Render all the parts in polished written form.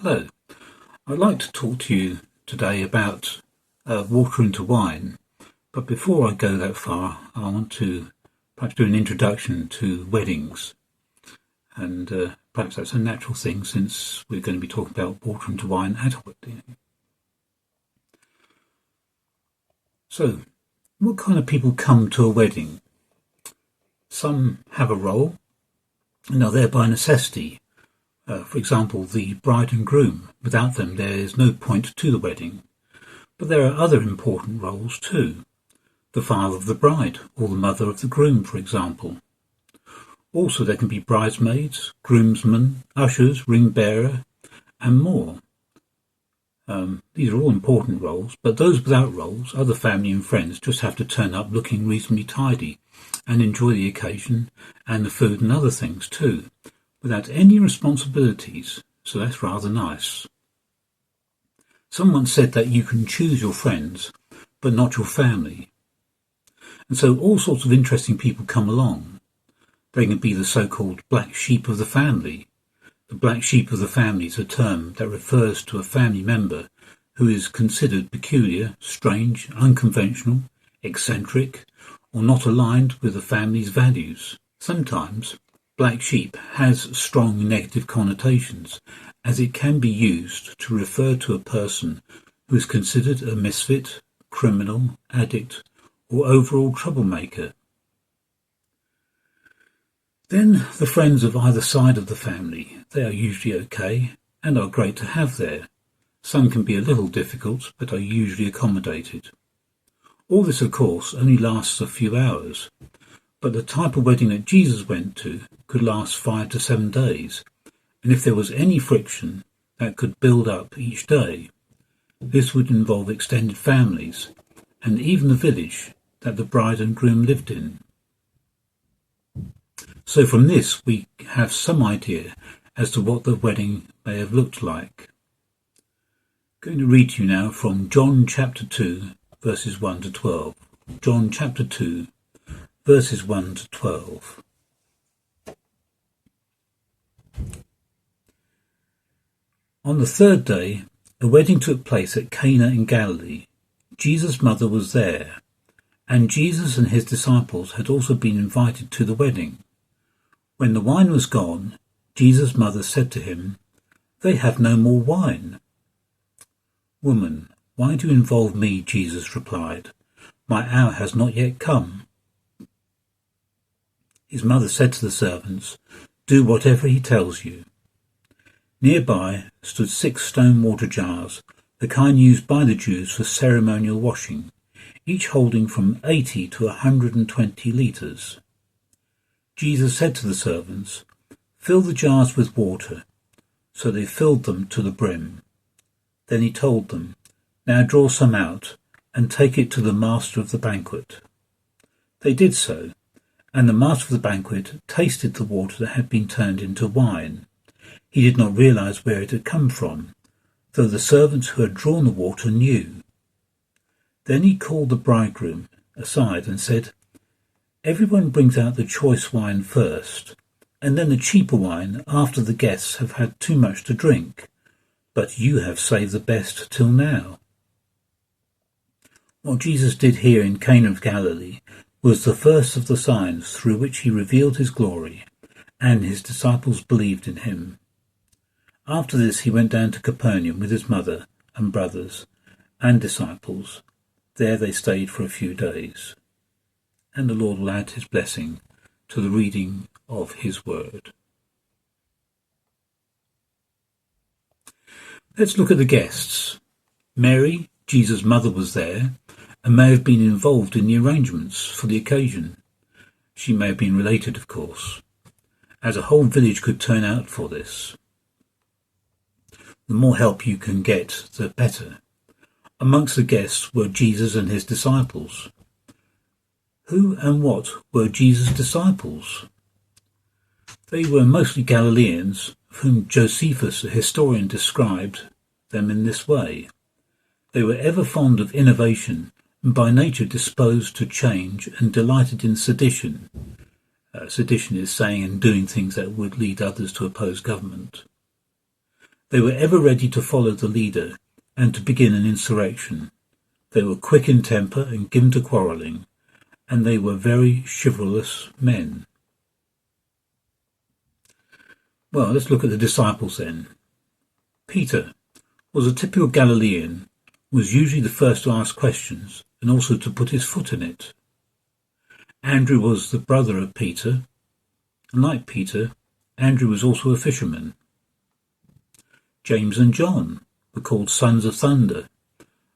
Hello, I'd like to talk to you today about water into wine, but before I go that far, I want to perhaps do an introduction to weddings, and perhaps that's a natural thing since we're going to be talking about water into wine at a wedding. So, what kind of people come to a wedding? Some have a role, and are there by necessity. For example, the bride and groom. Without them, there is no point to the wedding. But there are other important roles too. The father of the bride, or the mother of the groom, for example. Also, there can be bridesmaids, groomsmen, ushers, ring bearer, and more. These are all important roles, but those without roles, other family and friends, just have to turn up looking reasonably tidy and enjoy the occasion and the food and other things too, without any responsibilities, so that's rather nice. Someone said that you can choose your friends, but not your family. And so all sorts of interesting people come along. They can be the so-called black sheep of the family. The black sheep of the family is a term that refers to a family member who is considered peculiar, strange, unconventional, eccentric, or not aligned with the family's values. Sometimes black sheep has strong negative connotations, as it can be used to refer to a person who is considered a misfit, criminal, addict, or overall troublemaker. Then the friends of either side of the family, they are usually okay and are great to have there. Some can be a little difficult, but are usually accommodated. All this, of course, only lasts a few hours, but the type of wedding that Jesus went to could last 5 to 7 days, and if there was any friction, that could build up each day. This would involve extended families, and even the village that the bride and groom lived in. So from this we have some idea as to what the wedding may have looked like. I'm going to read to you now from John chapter 2, verses 1 to 12. John chapter 2, verses 1 to 12. On the third day, a wedding took place at Cana in Galilee. Jesus' mother was there, and Jesus and his disciples had also been invited to the wedding. When the wine was gone, Jesus' mother said to him, "They have no more wine." "Woman, why do you involve me?" Jesus replied. "My hour has not yet come." His mother said to the servants, "Do whatever he tells you." Nearby stood 6 stone water jars, the kind used by the Jews for ceremonial washing, each holding from 80 to 120 litres. Jesus said to the servants, "Fill the jars with water." So they filled them to the brim. Then he told them, "Now draw some out and take it to the master of the banquet." They did so, and the master of the banquet tasted the water that had been turned into wine. He did not realize where it had come from, though the servants who had drawn the water knew. Then he called the bridegroom aside and said, "Everyone brings out the choice wine first, and then the cheaper wine after the guests have had too much to drink, but you have saved the best till now." What Jesus did here in Cana of Galilee was the first of the signs through which he revealed his glory, and his disciples believed in him. After this he went down to Capernaum with his mother and brothers and disciples. There they stayed for a few days. And the Lord will add his blessing to the reading of his word. Let's look at the guests. Mary, Jesus' mother, was there and may have been involved in the arrangements for the occasion. She may have been related, of course, as a whole village could turn out for this. The more help you can get, the better. Amongst the guests were Jesus and his disciples. Who and what were Jesus' disciples? They were mostly Galileans, of whom Josephus, a historian, described them in this way. They were ever fond of innovation and by nature disposed to change and delighted in sedition. Sedition is saying and doing things that would lead others to oppose government. They were ever ready to follow the leader and to begin an insurrection. They were quick in temper and given to quarrelling, and they were very chivalrous men. Well, let's look at the disciples then. Peter was a typical Galilean, was usually the first to ask questions and also to put his foot in it. Andrew was the brother of Peter, and like Peter, Andrew was also a fisherman. James and John were called sons of thunder.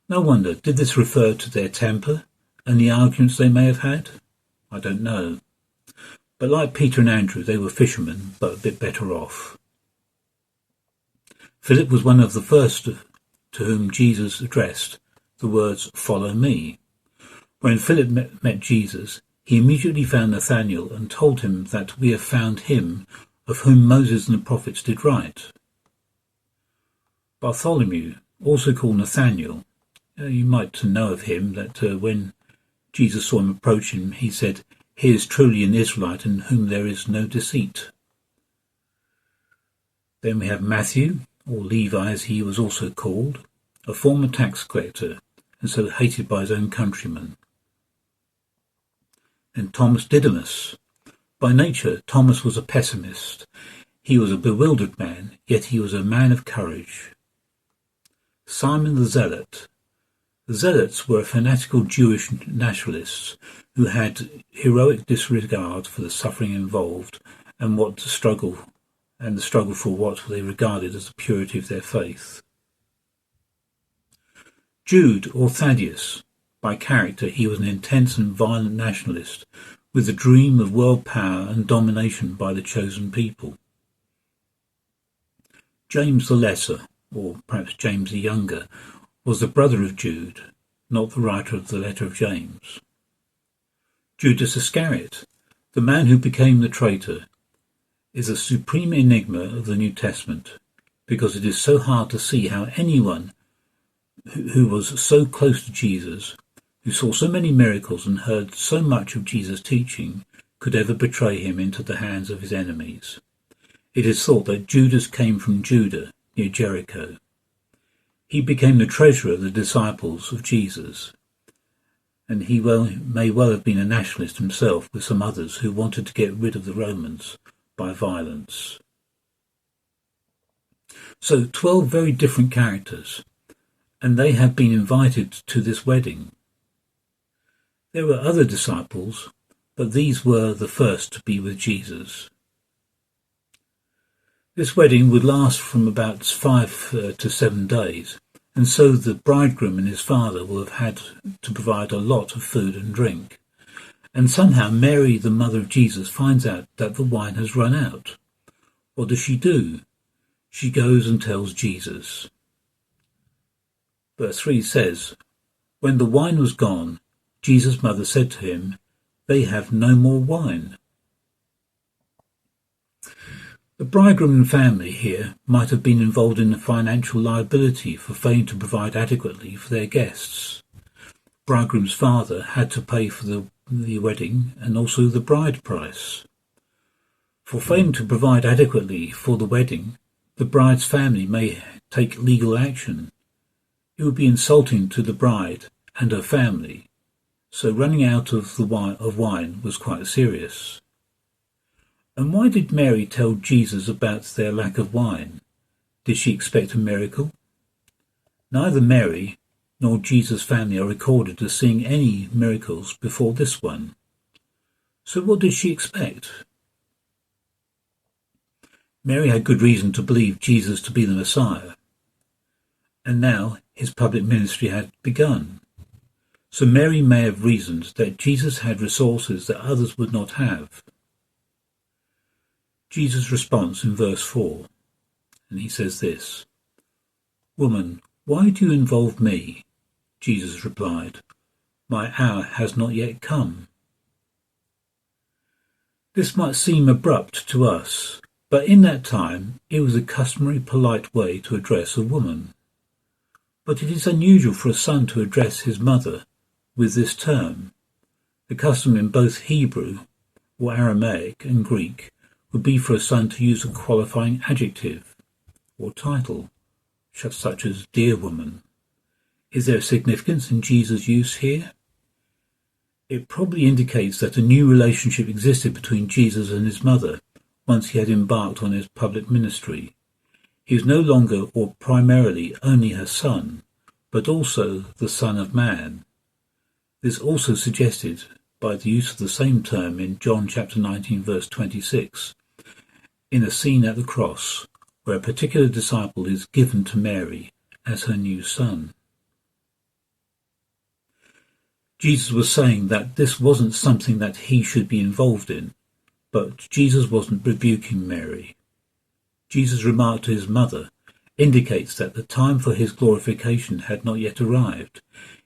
No wonder, did this refer to their temper and the arguments they may have had? I don't know. But like Peter and Andrew, they were fishermen, but a bit better off. Philip was one of the first to whom Jesus addressed the words, "Follow me." When Philip met Jesus, he immediately found Nathanael and told him that we have found him of whom Moses and the prophets did write. Bartholomew, also called Nathanael, you might know of him that when Jesus saw him approaching, he said, "Here is truly an Israelite in whom there is no deceit." Then we have Matthew, or Levi as he was also called, a former tax collector, and so hated by his own countrymen. And Thomas Didymus. By nature, Thomas was a pessimist. He was a bewildered man, yet he was a man of courage. Simon the Zealot. The Zealots were fanatical Jewish nationalists who had heroic disregard for the suffering involved and the struggle for what they regarded as the purity of their faith. Jude, or Thaddeus. By character, he was an intense and violent nationalist with a dream of world power and domination by the chosen people. James the Lesser, or perhaps James the Younger, was the brother of Jude, not the writer of the letter of James. Judas Iscariot, the man who became the traitor, is a supreme enigma of the New Testament, because it is so hard to see how anyone who was so close to Jesus, who saw so many miracles and heard so much of Jesus' teaching, could ever betray him into the hands of his enemies. It is thought that Judas came from Judah, near Jericho. He became the treasurer of the disciples of Jesus, and he may well have been a nationalist himself with some others who wanted to get rid of the Romans by violence. So 12 very different characters, and they have been invited to this wedding. There were other disciples, but these were the first to be with Jesus. This wedding would last from about 5 to 7 days, and so the bridegroom and his father will have had to provide a lot of food and drink. And somehow Mary, the mother of Jesus, finds out that the wine has run out. What does she do? She goes and tells Jesus. Verse 3 says, "When the wine was gone, Jesus' mother said to him, 'They have no more wine.'" The bridegroom and family here might have been involved in a financial liability for failing to provide adequately for their guests. Bridegroom's father had to pay for the wedding and also the bride price. For failing to provide adequately for the wedding, the bride's family may take legal action. It would be insulting to the bride and her family, so running out of wine was quite serious. And why did Mary tell Jesus about their lack of wine? Did she expect a miracle? Neither Mary nor Jesus' family are recorded as seeing any miracles before this one. So what did she expect? Mary had good reason to believe Jesus to be the Messiah, and now his public ministry had begun. So Mary may have reasoned that Jesus had resources that others would not have. Jesus' response in verse 4, and he says this, "Woman, why do you involve me?" Jesus replied, "My hour has not yet come." This might seem abrupt to us, but in that time it was a customary polite way to address a woman. But it is unusual for a son to address his mother with this term. The custom in both Hebrew or Aramaic and Greek would be for a son to use a qualifying adjective. or title, such as dear woman. Is there significance in Jesus' use here? It probably indicates that a new relationship existed between Jesus and his mother once he had embarked on his public ministry. He was no longer or primarily only her son, but also the Son of Man. This also suggested by the use of the same term in John chapter 19 verse 26, in a scene at the cross where a particular disciple is given to Mary as her new son. Jesus was saying that this wasn't something that he should be involved in, but Jesus wasn't rebuking Mary. Jesus' remark to his mother indicates that the time for his glorification had not yet arrived.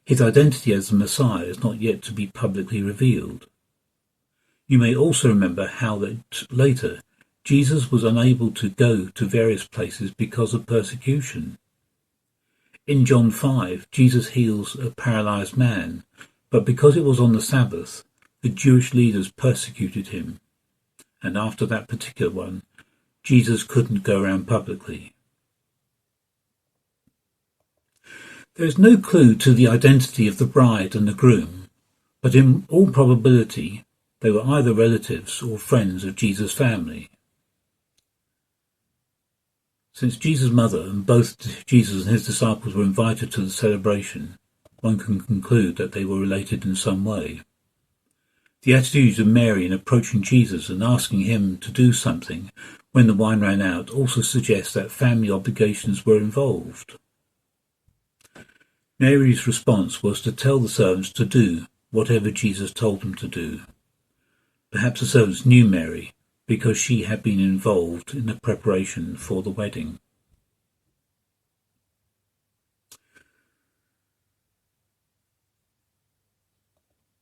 His identity as the Messiah is not yet to be publicly revealed. You may also remember how that later Jesus was unable to go to various places because of persecution. In John 5, Jesus heals a paralyzed man, but because it was on the Sabbath, the Jewish leaders persecuted him. And after that particular one, Jesus couldn't go around publicly. There is no clue to the identity of the bride and the groom, but in all probability they were either relatives or friends of Jesus' family. Since Jesus' mother and both Jesus and his disciples were invited to the celebration, one can conclude that they were related in some way. The attitude of Mary in approaching Jesus and asking him to do something when the wine ran out also suggests that family obligations were involved. Mary's response was to tell the servants to do whatever Jesus told them to do. Perhaps the servants knew Mary because she had been involved in the preparation for the wedding.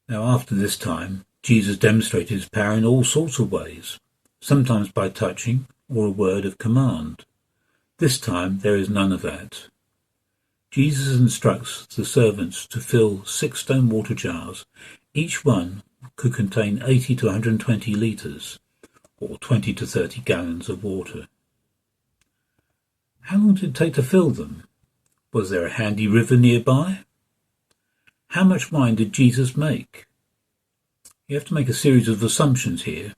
Now, after this time, Jesus demonstrated his power in all sorts of ways, sometimes by touching or a word of command. This time there is none of that. Jesus instructs the servants to fill 6 stone water jars. Each one could contain 80 to 120 litres, or 20 to 30 gallons of water. How long did it take to fill them? Was there a handy river nearby? How much wine did Jesus make? You have to make a series of assumptions here.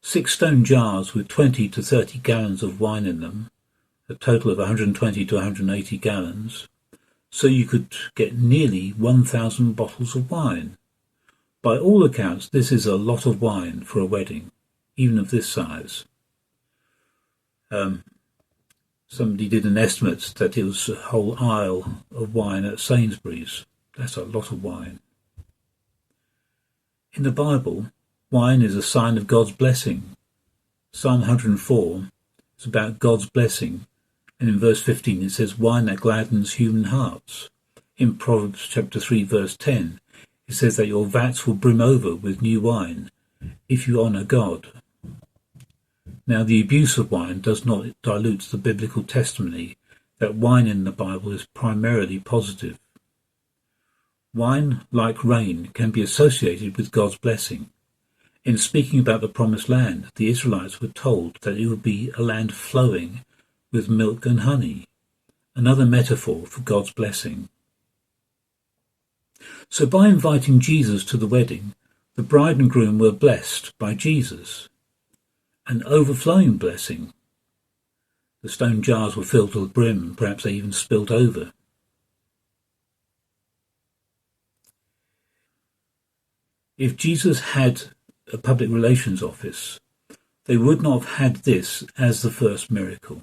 6 stone jars with 20 to 30 gallons of wine in them, a total of 120 to 180 gallons, so you could get nearly 1,000 bottles of wine. By all accounts, this is a lot of wine for a wedding, even of this size. Somebody did an estimate that it was a whole aisle of wine at Sainsbury's. That's a lot of wine. In the Bible, wine is a sign of God's blessing. Psalm 104 is about God's blessing, and in verse 15 it says, wine that gladdens human hearts. In Proverbs chapter 3 verse 10, it says that your vats will brim over with new wine if you honour God. Now, the abuse of wine does not dilute the biblical testimony that wine in the Bible is primarily positive. Wine, like rain, can be associated with God's blessing. In speaking about the promised land, the Israelites were told that it would be a land flowing with milk and honey, another metaphor for God's blessing. So by inviting Jesus to the wedding, the bride and groom were blessed by Jesus, an overflowing blessing. The stone jars were filled to the brim, perhaps they even spilt over. If Jesus had a public relations office, they would not have had this as the first miracle.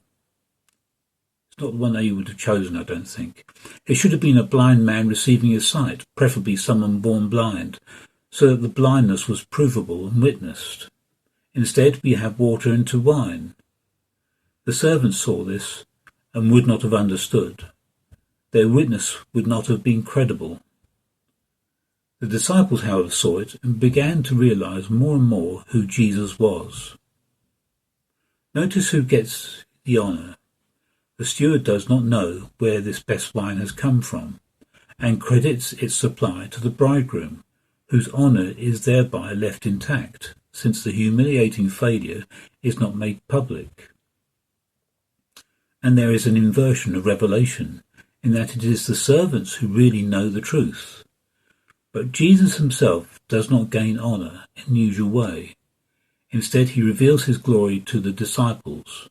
It's not the one that he would have chosen, I don't think. It should have been a blind man receiving his sight, preferably someone born blind, so that the blindness was provable and witnessed. Instead, we have water into wine. The servants saw this and would not have understood. Their witness would not have been credible. The disciples, however, saw it and began to realize more and more who Jesus was. Notice who gets the honor. The steward does not know where this best wine has come from and credits its supply to the bridegroom, whose honor is thereby left intact, since the humiliating failure is not made public. and there is an inversion of revelation in that it is the servants who really know the truth. But Jesus himself does not gain honour in the usual way. Instead, he reveals his glory to the disciples.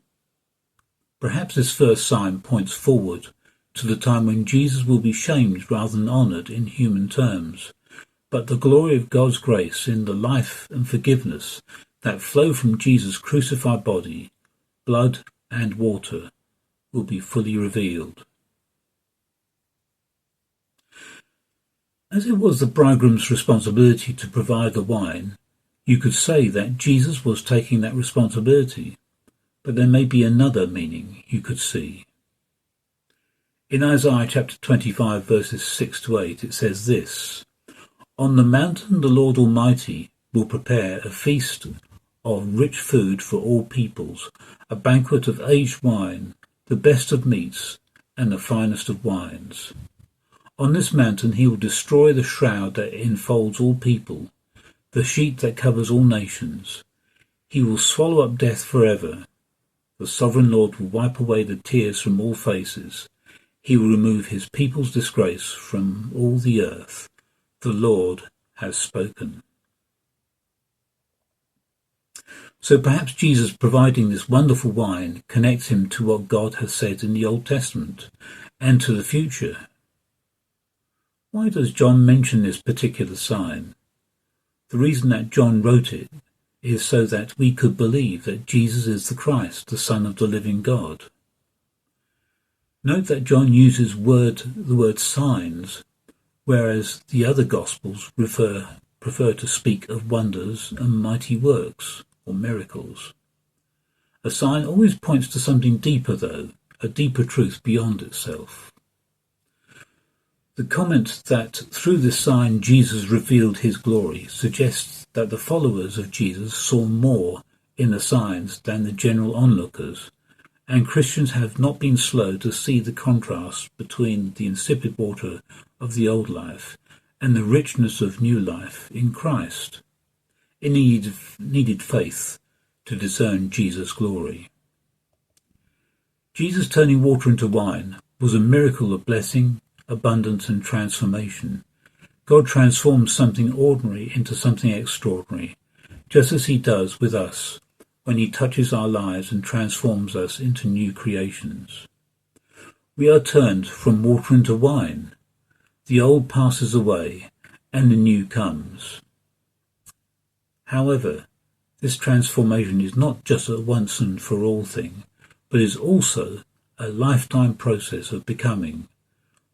Perhaps this first sign points forward to the time when Jesus will be shamed rather than honoured in human terms. But the glory of God's grace in the life and forgiveness that flow from Jesus' crucified body, blood and water, will be fully revealed. As it was the bridegroom's responsibility to provide the wine, you could say that Jesus was taking that responsibility, but there may be another meaning you could see. In Isaiah chapter 25 verses 6 to 8 it says this, "On the mountain the Lord Almighty will prepare a feast of rich food for all peoples, a banquet of aged wine, the best of meats, and the finest of wines. On this mountain he will destroy the shroud that enfolds all people, the sheet that covers all nations. He will swallow up death forever. The sovereign Lord will wipe away the tears from all faces. He will remove his people's disgrace from all the earth. The Lord has spoken." So perhaps Jesus providing this wonderful wine connects him to what God has said in the Old Testament and to the future. Why does John mention this particular sign? The reason that John wrote it is so that we could believe that Jesus is the Christ, the Son of the living God. Note that John uses the word signs, whereas the other Gospels prefer to speak of wonders and mighty works or miracles. A sign always points to something deeper, though, a deeper truth beyond itself. The comment that through this sign Jesus revealed his glory suggests that the followers of Jesus saw more in the signs than the general onlookers, and Christians have not been slow to see the contrast between the insipid water of the old life and the richness of new life in Christ. It needed faith to discern Jesus' glory. Jesus turning water into wine was a miracle of blessing, abundance and transformation. God transforms something ordinary into something extraordinary, just as he does with us when he touches our lives and transforms us into new creations. We are turned from water into wine. The old passes away and the new comes. However, this transformation is not just a once and for all thing, but is also a lifetime process of becoming,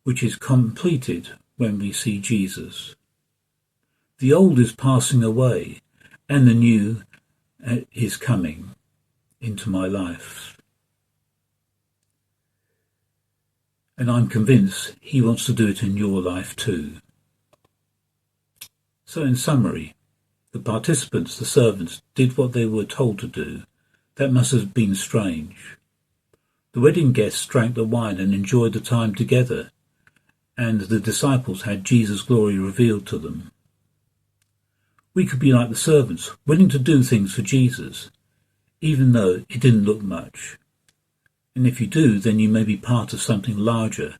which is completed when we see Jesus. The old is passing away and the new is coming into my life. And I'm convinced he wants to do it in your life too. So in summary, the participants, the servants, did what they were told to do. That must have been strange. The wedding guests drank the wine and enjoyed the time together, and the disciples had Jesus' glory revealed to them. We could be like the servants, willing to do things for Jesus, even though it didn't look much. And if you do, then you may be part of something larger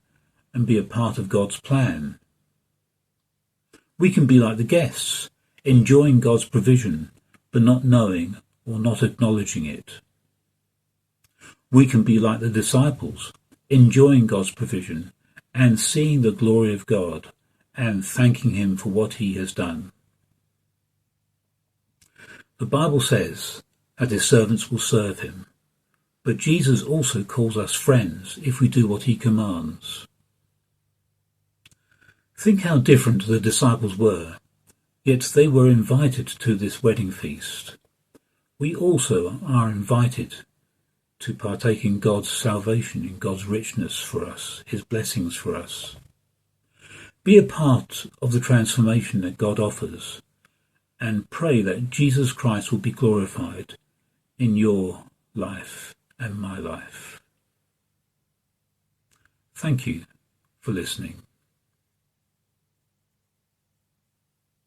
and be a part of God's plan. We can be like the guests, enjoying God's provision, but not knowing or not acknowledging it. We can be like the disciples, enjoying God's provision and seeing the glory of God and thanking him for what he has done. The Bible says that his servants will serve him, but Jesus also calls us friends if we do what he commands. Think how different the disciples were, yet they were invited to this wedding feast. We also are invited to partake in God's salvation, in God's richness for us, his blessings for us. Be a part of the transformation that God offers, and pray that Jesus Christ will be glorified in your life and my life. Thank you for listening.